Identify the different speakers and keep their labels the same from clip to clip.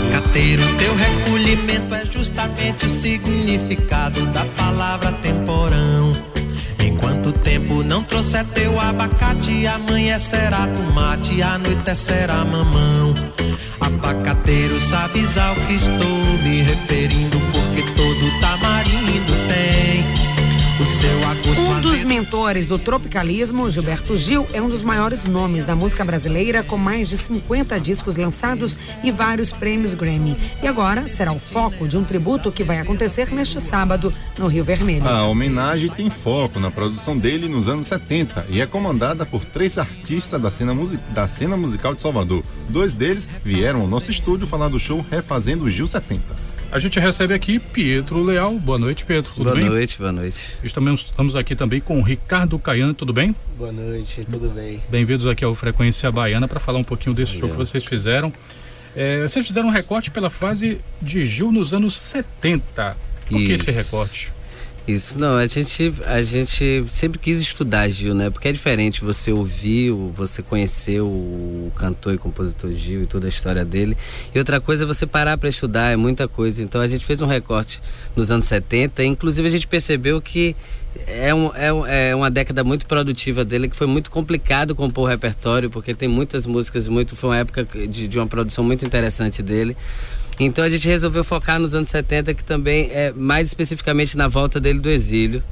Speaker 1: Abacateiro, teu recolhimento é justamente o significado da palavra temporão. Enquanto o tempo não trouxer teu abacate, amanhã será tomate, anoitecerá mamão. Abacateiro, sabes ao que estou me referindo, porque todo tamarindo tem o seu agosto.
Speaker 2: Um dos mentores do tropicalismo, Gilberto Gil, é um dos maiores nomes da música brasileira, com mais de 50 discos lançados e vários prêmios Grammy. E agora será o foco de um tributo que vai acontecer neste sábado no Rio Vermelho.
Speaker 3: A homenagem tem foco na produção dele nos anos 70 e é comandada por 3 artistas da cena musical de Salvador. 2 deles vieram ao nosso estúdio falar do show Refazendo o Gil 70.
Speaker 4: A gente recebe aqui Pietro Leal. Boa noite, Pietro. Tudo bem?
Speaker 5: Boa noite.
Speaker 4: Estamos aqui também com o Ricardo Caiano. Tudo bem?
Speaker 6: Boa noite, tudo bem.
Speaker 4: Bem-vindos aqui ao Frequência Baiana para falar um pouquinho desse show que vocês fizeram. Vocês fizeram um recorte pela fase de Gil nos anos 70. Por que esse recorte?
Speaker 5: Isso, não, a gente sempre quis estudar Gil, né? Porque é diferente você ouvir, você conhecer o cantor e compositor Gil e toda a história dele. E outra coisa é você parar para estudar, é muita coisa. Então a gente fez um recorte nos anos 70, inclusive a gente percebeu que é uma década muito produtiva dele, que foi muito complicado compor o repertório, porque tem muitas músicas, foi uma época de uma produção muito interessante dele. Então a gente resolveu focar nos anos 70, que também é mais especificamente na volta dele do exílio,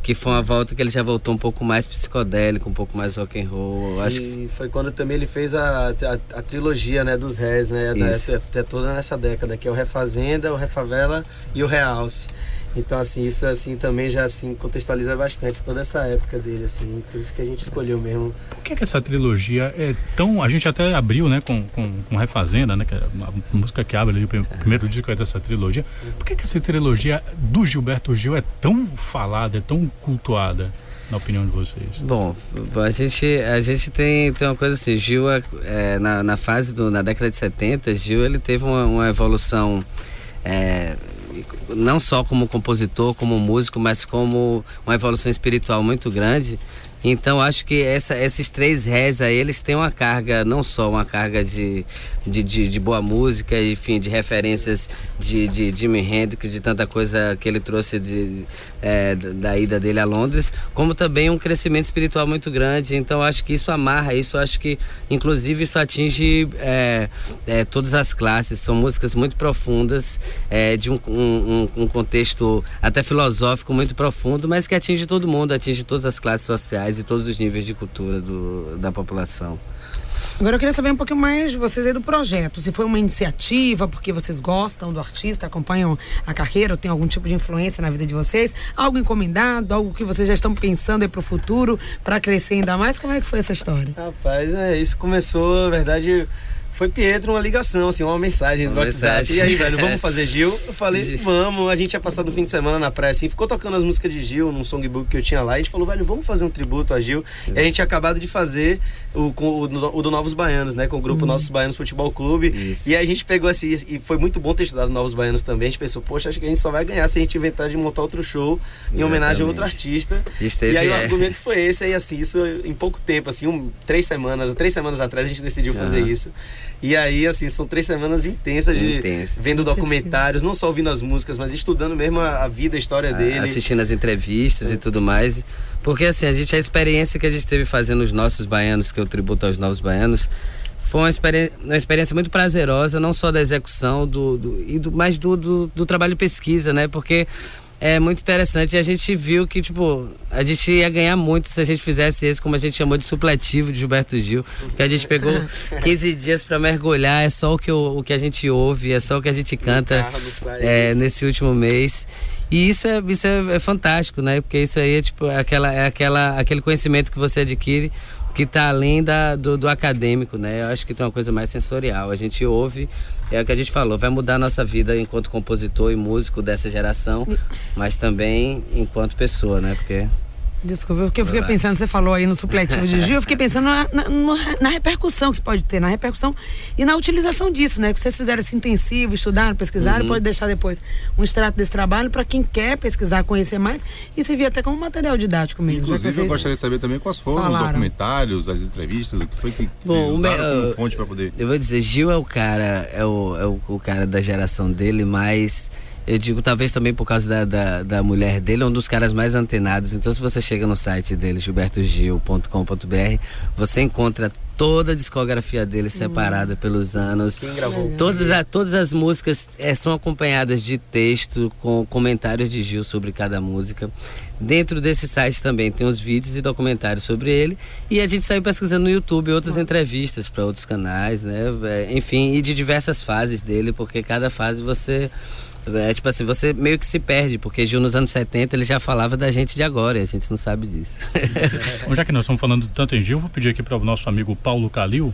Speaker 5: que foi uma volta que ele já voltou um pouco mais psicodélico, um pouco mais rock and roll.
Speaker 6: Foi quando também ele fez a trilogia, né, dos Rés, né, toda nessa década, que é o Refazenda, o Refavela e o Realce. Então, assim, isso assim também já assim contextualiza bastante toda essa época dele, assim, por isso que a gente escolheu mesmo.
Speaker 4: Por que essa trilogia é tão... A gente até abriu, né, com Refazenda, né, que é a música que abre ali, o primeiro disco dessa trilogia. Por que essa trilogia do Gilberto Gil é tão falada, é tão cultuada, na opinião de vocês?
Speaker 5: Bom, a gente tem uma coisa assim, Gil, na década de 70, Gil, ele teve uma evolução... não só como compositor, como músico, mas como uma evolução espiritual muito grande. Então acho que esses 3 Rés aí, eles têm uma carga, não só uma carga de boa música, enfim, de referências de Jimi Hendrix, de tanta coisa que ele trouxe da ida dele a Londres, como também um crescimento espiritual muito grande. Então acho que isso amarra, acho que inclusive isso atinge todas as classes. São músicas muito profundas, de um contexto até filosófico muito profundo, mas que atinge todo mundo, atinge todas as classes sociais e todos os níveis de cultura da população.
Speaker 2: Agora eu queria saber um pouquinho mais de vocês aí do projeto. Se foi uma iniciativa, porque vocês gostam do artista, acompanham a carreira, ou tem algum tipo de influência na vida de vocês, algo encomendado, algo que vocês já estão pensando aí pro futuro, para crescer ainda mais. Como é que foi essa história?
Speaker 6: Rapaz, isso começou, na verdade... Foi Pietro, uma ligação, assim, uma mensagem do WhatsApp. E aí, velho, vamos fazer Gil? Eu falei, vamos. A gente ia passar no fim de semana na praia, assim, ficou tocando as músicas de Gil num songbook que eu tinha lá. E a gente falou, velho, vamos fazer um tributo a Gil. E a gente tinha acabado de fazer o do Novos Baianos, né? Com o grupo Nossos Baianos Futebol Clube. Isso. E aí a gente pegou assim, e foi muito bom ter estudado Novos Baianos também. A gente pensou, poxa, acho que a gente só vai ganhar se a gente inventar de montar outro show em homenagem a outro artista. E aí o argumento foi esse, aí assim, isso em pouco tempo, assim, 3 semanas atrás a gente decidiu fazer isso. E aí, assim, são 3 semanas intensas vendo documentários, não só ouvindo as músicas, mas estudando mesmo a vida, a história dele.
Speaker 5: Assistindo as entrevistas e tudo mais. Porque, assim, a experiência que a gente teve fazendo os Nossos Baianos, que é o tributo aos Novos Baianos, foi uma experiência muito prazerosa, não só da execução, mas do trabalho de pesquisa, né? Porque... é muito interessante, e a gente viu que, tipo, a gente ia ganhar muito se a gente fizesse esse, como a gente chamou de supletivo de Gilberto Gil, que a gente pegou 15 dias para mergulhar, é só o que a gente ouve, é só o que a gente canta nesse último mês. E isso é fantástico, né? Porque isso aí é tipo aquele conhecimento que você adquire que está além do acadêmico, né? Eu acho que tem uma coisa mais sensorial. A gente ouve, é o que a gente falou, vai mudar a nossa vida enquanto compositor e músico dessa geração, mas também enquanto pessoa, né? Porque...
Speaker 2: Desculpa, porque eu fiquei pensando, você falou aí no supletivo de Gil, eu fiquei pensando na repercussão que isso pode ter, na repercussão e na utilização disso, né? Que vocês fizeram esse intensivo, estudaram, pesquisaram, pode deixar depois um extrato desse trabalho para quem quer pesquisar, conhecer mais e servir até como material didático mesmo.
Speaker 3: Inclusive, eu gostaria de saber também quais foram os documentários, as entrevistas, o que foi que vocês usaram como fonte para poder...
Speaker 5: Eu vou dizer, Gil é o cara, o cara da geração dele, mas... Eu digo, talvez também por causa da mulher dele, é um dos caras mais antenados. Então, se você chega no site dele, gilbertogil.com.br, você encontra toda a discografia dele separada pelos anos.
Speaker 6: Quem gravou?
Speaker 5: Todas as músicas são acompanhadas de texto, com comentários de Gil sobre cada música. Dentro desse site também tem os vídeos e documentários sobre ele. E a gente saiu pesquisando no YouTube outras entrevistas para outros canais, né? Enfim, e de diversas fases dele, porque cada fase você meio que se perde, porque Gil nos anos 70 ele já falava da gente de agora e a gente não sabe disso.
Speaker 4: Bom, já que nós estamos falando tanto em Gil, vou pedir aqui para o nosso amigo Paulo Calil,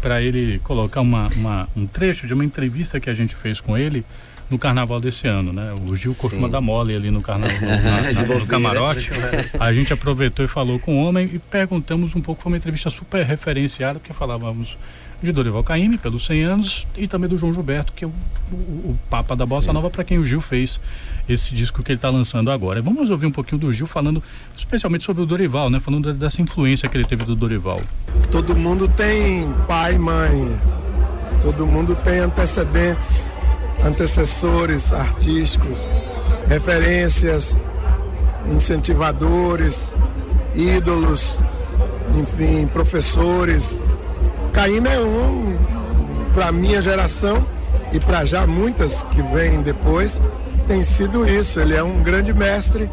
Speaker 4: para ele colocar um trecho de uma entrevista que a gente fez com ele no carnaval desse ano, né? O Gil costuma dar mole ali no carnaval, no camarote. A gente aproveitou e falou com o homem e perguntamos um pouco, foi uma entrevista super referenciada, porque falávamos de Dorival Caymmi, pelos 100 anos, e também do João Gilberto, que é o Papa da Bossa Nova, para quem o Gil fez esse disco que ele está lançando agora. Vamos ouvir um pouquinho do Gil falando especialmente sobre o Dorival, né? Falando dessa influência que ele teve do Dorival.
Speaker 7: Todo mundo tem pai e mãe, todo mundo tem antecedentes, antecessores artísticos, referências, incentivadores, ídolos, enfim, professores. Caymmi é para minha geração e para já muitas que vêm depois, tem sido isso. Ele é um grande mestre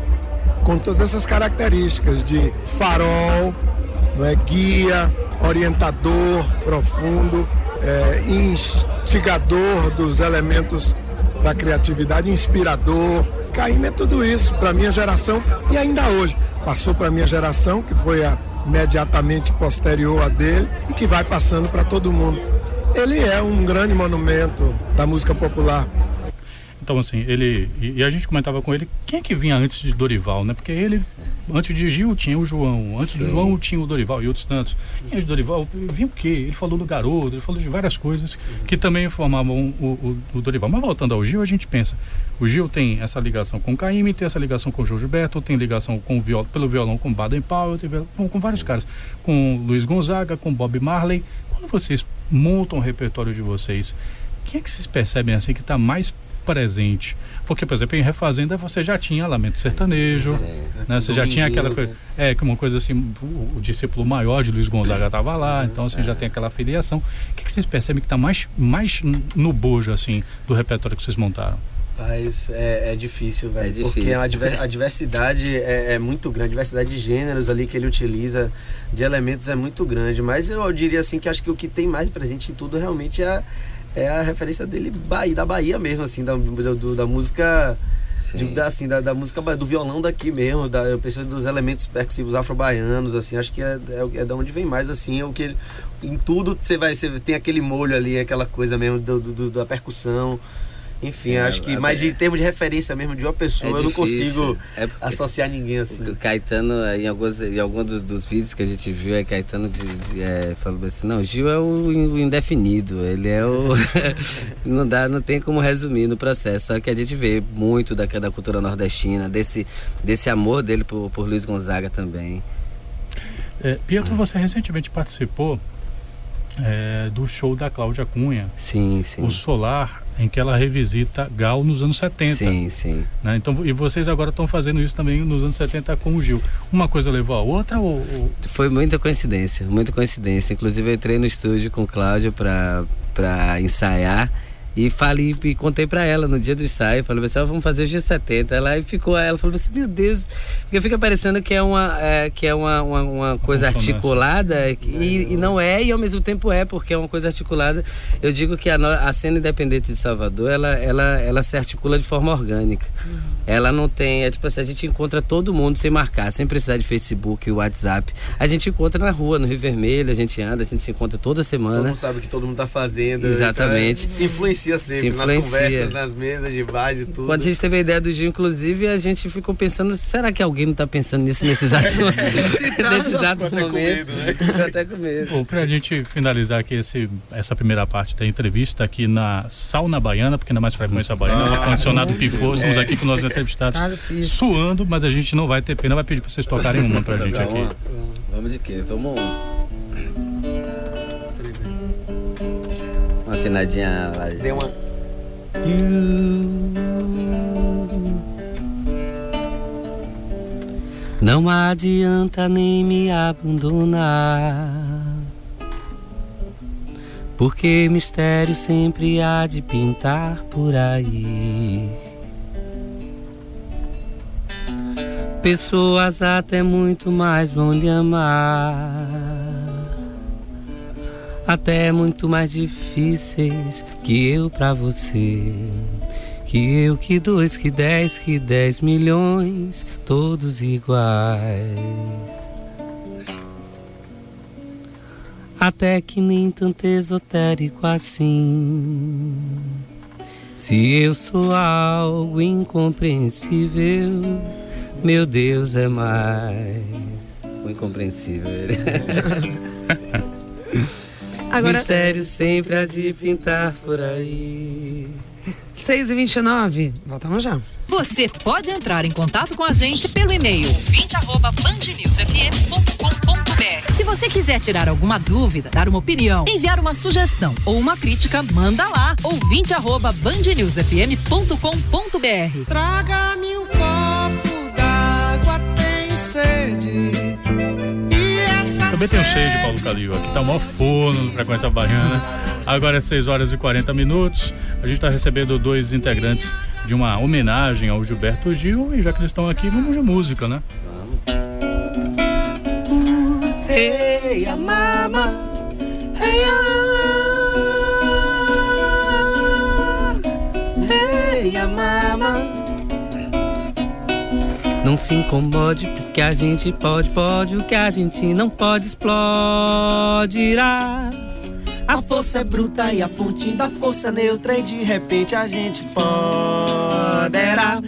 Speaker 7: com todas essas características de farol, não é, guia, orientador profundo, instigador dos elementos da criatividade, inspirador. Caymmi é tudo isso para minha geração e ainda hoje. Passou para minha geração, que foi a imediatamente posterior a dele e que vai passando para todo mundo. Ele é um grande monumento da música popular.
Speaker 4: Então, assim, e a gente comentava com ele, quem é que vinha antes de Dorival, né? Porque ele, antes de Gil, tinha o João, antes do João tinha o Dorival e outros tantos. E antes de Dorival, vinha o quê? Ele falou do Garoto, ele falou de várias coisas que também formavam o Dorival. Mas voltando ao Gil, a gente pensa, o Gil tem essa ligação com o Caymmi, tem essa ligação com o João Gilberto, tem ligação com pelo violão com Baden Powell, com vários caras, com Luiz Gonzaga, com Bob Marley. Quando vocês montam o repertório de vocês, quem é que vocês percebem assim que está mais presente? Porque, por exemplo, em Refazenda você já tinha Lamento Sertanejo, né? Você já tinha aquela coisa, que uma coisa assim, o discípulo maior de Luiz Gonzaga estava lá, então assim, já tem aquela filiação. O que vocês percebem que está mais no bojo, assim, do repertório que vocês montaram?
Speaker 6: Mas é difícil, velho. Porque a diversidade é muito grande, a diversidade de gêneros ali que ele utiliza, de elementos é muito grande. Mas eu diria assim que acho que o que tem mais presente em tudo realmente é a referência dele da Bahia mesmo, assim, da música, da música do violão daqui mesmo, eu penso dos elementos percussivos afro-baianos, assim, acho que é da onde vem mais, assim, o que em tudo você tem aquele molho ali, aquela coisa mesmo da percussão. Enfim, acho que, mas em termos de referência mesmo de uma pessoa, eu não consigo associar ninguém assim.
Speaker 5: O Caetano, em alguns dos vídeos que a gente viu, Caetano falou assim, não, Gil é o indefinido, ele é o... não tem como resumir no processo, só que a gente vê muito da cultura nordestina, desse amor dele por Luiz Gonzaga também.
Speaker 4: Pietro, você recentemente participou do show da Cláudia Cunha.
Speaker 5: Sim.
Speaker 4: O Solar, em que ela revisita Gal nos anos 70.
Speaker 5: Sim.
Speaker 4: Né? Então, e vocês agora estão fazendo isso também nos anos 70 com o Gil. Uma coisa levou a outra ou...
Speaker 5: Foi muita coincidência. Inclusive eu entrei no estúdio com o Cláudio para ensaiar e contei pra ela no dia do ensaio, falei assim, vamos fazer o Gil 70. Ela falou assim, meu Deus, porque fica parecendo que é uma coisa articulada e não é, e ao mesmo tempo porque é uma coisa articulada. Eu digo que a cena independente de Salvador, ela se articula de forma orgânica. Ela não tem, tipo assim, a gente encontra todo mundo sem marcar, sem precisar de Facebook, WhatsApp. A gente encontra na rua, no Rio Vermelho, a gente anda, a gente se encontra toda semana.
Speaker 6: Todo mundo sabe o que todo mundo tá fazendo.
Speaker 5: Exatamente.
Speaker 6: Se influencia influencia sempre nas conversas, nas mesas de bar, de tudo.
Speaker 5: Quando a gente teve a ideia do Gil, inclusive, a gente ficou pensando, será que alguém não tá pensando nisso nesse exato momento? Nesse exato momento. Ficou até com medo.
Speaker 4: Bom, pra gente finalizar aqui essa primeira parte da entrevista aqui na Sauna Baiana, porque ainda mais frequência baiana, o ar-condicionado pifou, estamos aqui com nossos entrevistados suando, mas a gente não vai ter pena, vai pedir pra vocês tocarem uma pra gente aqui.
Speaker 5: Vamos de quê? Vamos uma afinadinha lá.
Speaker 6: Deu uma...
Speaker 5: Não adianta nem me abandonar, porque mistério sempre há de pintar por aí. Pessoas até muito mais vão lhe amar, até muito mais difíceis que eu pra você. Que eu, que dois, que 10 milhões, todos iguais. Até que nem tanto esotérico assim. Se eu sou algo incompreensível, meu Deus é mais. O incompreensível. Agora... Mistério sempre há de pintar por aí.
Speaker 2: 6h29, voltamos já.
Speaker 8: Você pode entrar em contato com a gente pelo e-mail 20@bandnewsfm.com.br. Se você quiser tirar alguma dúvida, dar uma opinião, enviar uma sugestão ou uma crítica, manda lá, ouvinte@bandnewsfm.com.br.
Speaker 1: Traga-me um copo d'água, tenho sede.
Speaker 4: Também tenho sede, Paulo Calil. Aqui tá o maior forno no Frequência Baiana. Agora é 6h40. A gente está recebendo 2 integrantes de uma homenagem ao Gilberto Gil. E já que eles estão aqui, vamos de música, né?
Speaker 1: Hey, a mama. Hey, hey, a mama.
Speaker 5: Não se incomode, porque a gente pode, o que a gente não pode explodirá.
Speaker 1: A força é bruta e a fonte da força é neutra, e de repente a gente poderá.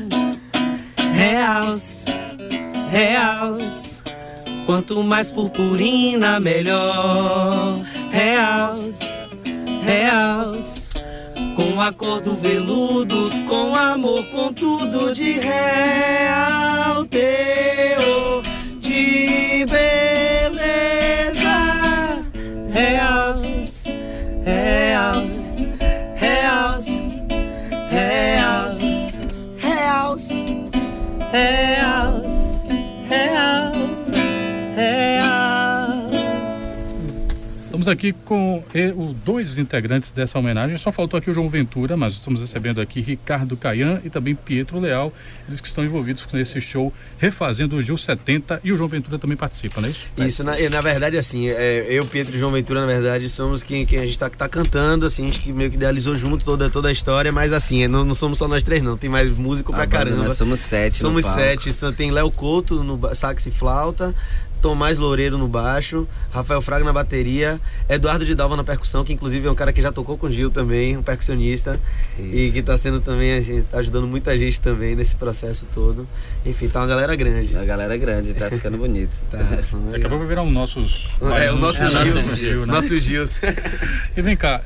Speaker 5: Reals, quanto mais purpurina melhor. Reals, com a cor do veludo, com amor, com tudo de real teor de beleza. Reals,
Speaker 4: Estamos aqui com os 2 integrantes dessa homenagem. Só faltou aqui o João Ventura, mas estamos recebendo aqui Ricardo Caian e também Pietro Leal. Eles que estão envolvidos nesse show Refazendo o Gil 70, e o João Ventura também participa, não é isso?
Speaker 6: Isso, na verdade, assim, eu, Pietro e João Ventura, na verdade, somos quem a gente tá cantando, assim, a gente que meio que idealizou junto toda a história, mas assim, não somos só nós 3 não, tem mais músico pra caramba.
Speaker 5: Nós somos 7
Speaker 6: Somos 7, tem Léo Couto no sax e flauta, Tomás Loureiro no baixo, Rafael Fraga na bateria, Eduardo de Dalva na percussão, que inclusive é um cara que já tocou com o Gil também, um percussionista. Isso. E que tá sendo também, assim, tá ajudando muita gente também nesse processo todo. Enfim, tá uma galera grande.
Speaker 5: A galera grande, tá ficando bonito.
Speaker 4: Tá. Daqui a pouco vai virar um nossos...
Speaker 6: o nosso Gil, né? Nosso Gil.
Speaker 4: E vem cá,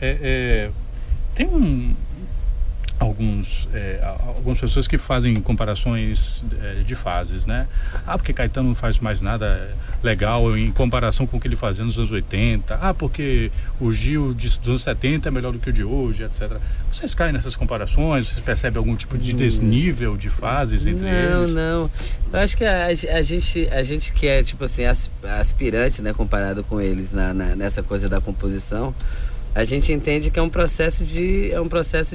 Speaker 4: tem algumas pessoas que fazem comparações de fases, né? Porque Caetano não faz mais nada legal em comparação com o que ele fazia nos anos 80. Porque o Gil dos anos 70 é melhor do que o de hoje, etc. Vocês caem nessas comparações? Vocês percebem algum tipo de desnível de fases entre eles?
Speaker 5: Não. Eu acho que a gente que é, tipo assim, aspirante, né, comparado com eles nessa coisa da composição, a gente entende que é um processo de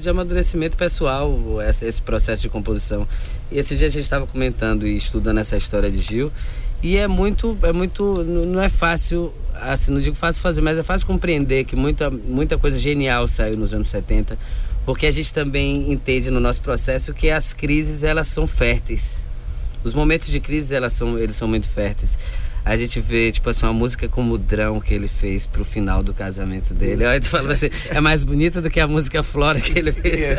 Speaker 5: amadurecimento pessoal, esse processo de composição. E esse dia a gente estava comentando e estudando essa história de Gil, e não é fácil, assim, não digo fácil fazer, mas é fácil compreender que muita coisa genial saiu nos anos 70, porque a gente também entende no nosso processo que as crises, elas são férteis. Os momentos de crise, eles são muito férteis. a gente vê, tipo assim, uma música como o Drão que ele fez pro final do casamento dele. Aí tu fala assim, é mais bonita do que a música Flora que ele fez.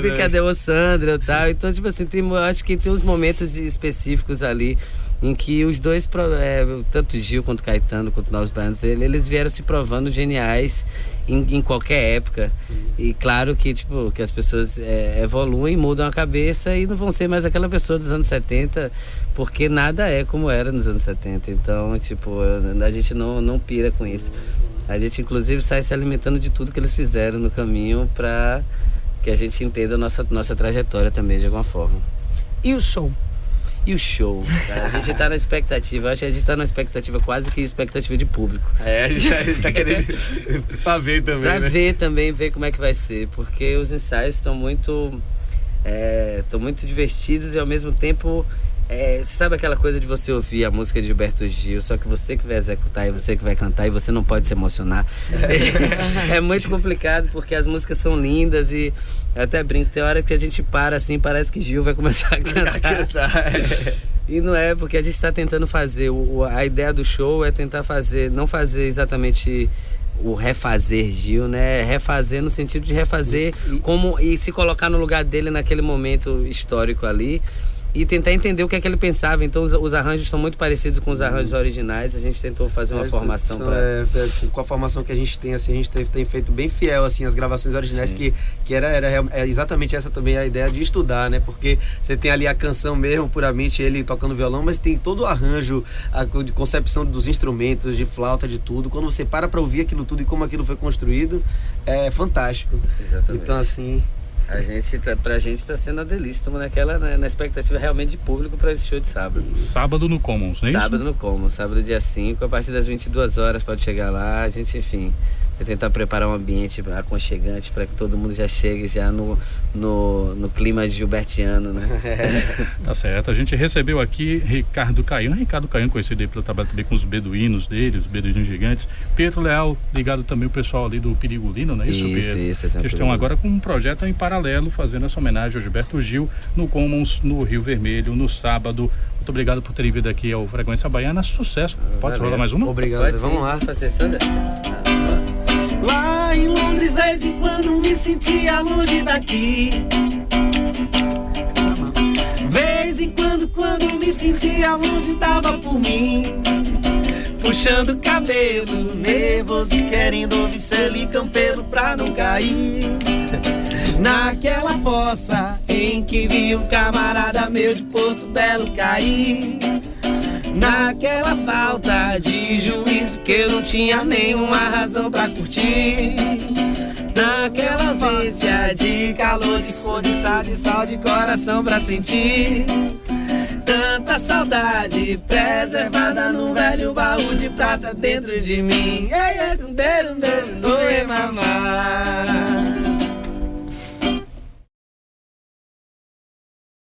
Speaker 5: De Cadê o Sandra e tal. Então, tipo assim, eu acho que tem uns momentos específicos ali em que os dois, tanto Gil quanto Caetano, quanto Novos Baianos, eles vieram se provando geniais em qualquer época. E claro que, tipo, que as pessoas evoluem, mudam a cabeça e não vão ser mais aquela pessoa dos anos 70, porque nada é como era nos anos 70. Então, tipo, a gente não pira com isso. A gente, inclusive, sai se alimentando de tudo que eles fizeram no caminho para que a gente entenda a nossa trajetória também, de alguma forma.
Speaker 2: E o show?
Speaker 5: E o show, cara, a gente tá na expectativa, acho que a gente tá na expectativa, quase que expectativa de público.
Speaker 6: A gente tá querendo pra ver também,
Speaker 5: pra ver também, ver como é que vai ser, porque os ensaios estão muito divertidos e ao mesmo tempo, você sabe aquela coisa de você ouvir a música de Gilberto Gil, só que você que vai executar e você que vai cantar e você não pode se emocionar. É muito complicado porque as músicas são lindas e eu até brinco, tem hora que a gente para assim, parece que Gil vai começar a cantar. E não é, porque a gente está tentando fazer, a ideia do show é tentar fazer, não fazer exatamente o refazer Gil, né? Refazer no sentido de refazer e se colocar no lugar dele naquele momento histórico ali. E tentar entender o que é que ele pensava. Então os arranjos estão muito parecidos com os arranjos originais. A gente tentou fazer uma formação
Speaker 6: com a formação que a gente tem, assim, a gente tem feito bem fiel, assim, as gravações originais, que era exatamente essa também a ideia de estudar, né? Porque você tem ali a canção mesmo, puramente ele tocando violão, mas tem todo o arranjo, a concepção dos instrumentos, de flauta, de tudo. Quando você para ouvir aquilo tudo e como aquilo foi construído, é fantástico.
Speaker 5: Exatamente.
Speaker 6: Então, assim...
Speaker 5: Pra gente tá sendo uma delícia, estamos na expectativa realmente de público para esse show de sábado.
Speaker 4: Sábado no Commons, não é isso?
Speaker 5: Sábado no Commons, sábado dia 5, a partir das 22 horas pode chegar lá, a gente, enfim, vai tentar preparar um ambiente aconchegante para que todo mundo já chegue já no clima gilbertiano, né?
Speaker 4: Tá certo, a gente recebeu aqui Ricardo Caian, conhecido aí pelo trabalho também com os beduínos dele, os beduínos gigantes. Pietro Leal, ligado também o pessoal ali do Perigolino, não é isso, Pietro?
Speaker 5: Isso.
Speaker 4: Eles estão agora com um projeto em paralelo, fazendo essa homenagem ao Gilberto Gil no Commons, no Rio Vermelho, no sábado. Muito obrigado por terem vindo aqui ao Frequência Baiana, sucesso. Pode rolar mais uma?
Speaker 6: Obrigado, vamos lá.
Speaker 5: Fazer Sandra?
Speaker 1: Lá em Londres, vez em quando me sentia longe daqui. Vez em quando me sentia longe, tava por mim. Puxando o cabelo, nervoso, querendo ouvir Celi Campelo pra não cair naquela fossa em que vi um camarada meu de Porto Belo cair. Naquela falta de juízo que eu não tinha nenhuma razão pra curtir. Naquela ausência de calor, de cor, de sal de coração pra sentir. Tanta saudade preservada num velho baú de prata dentro de mim. Ei, mamá.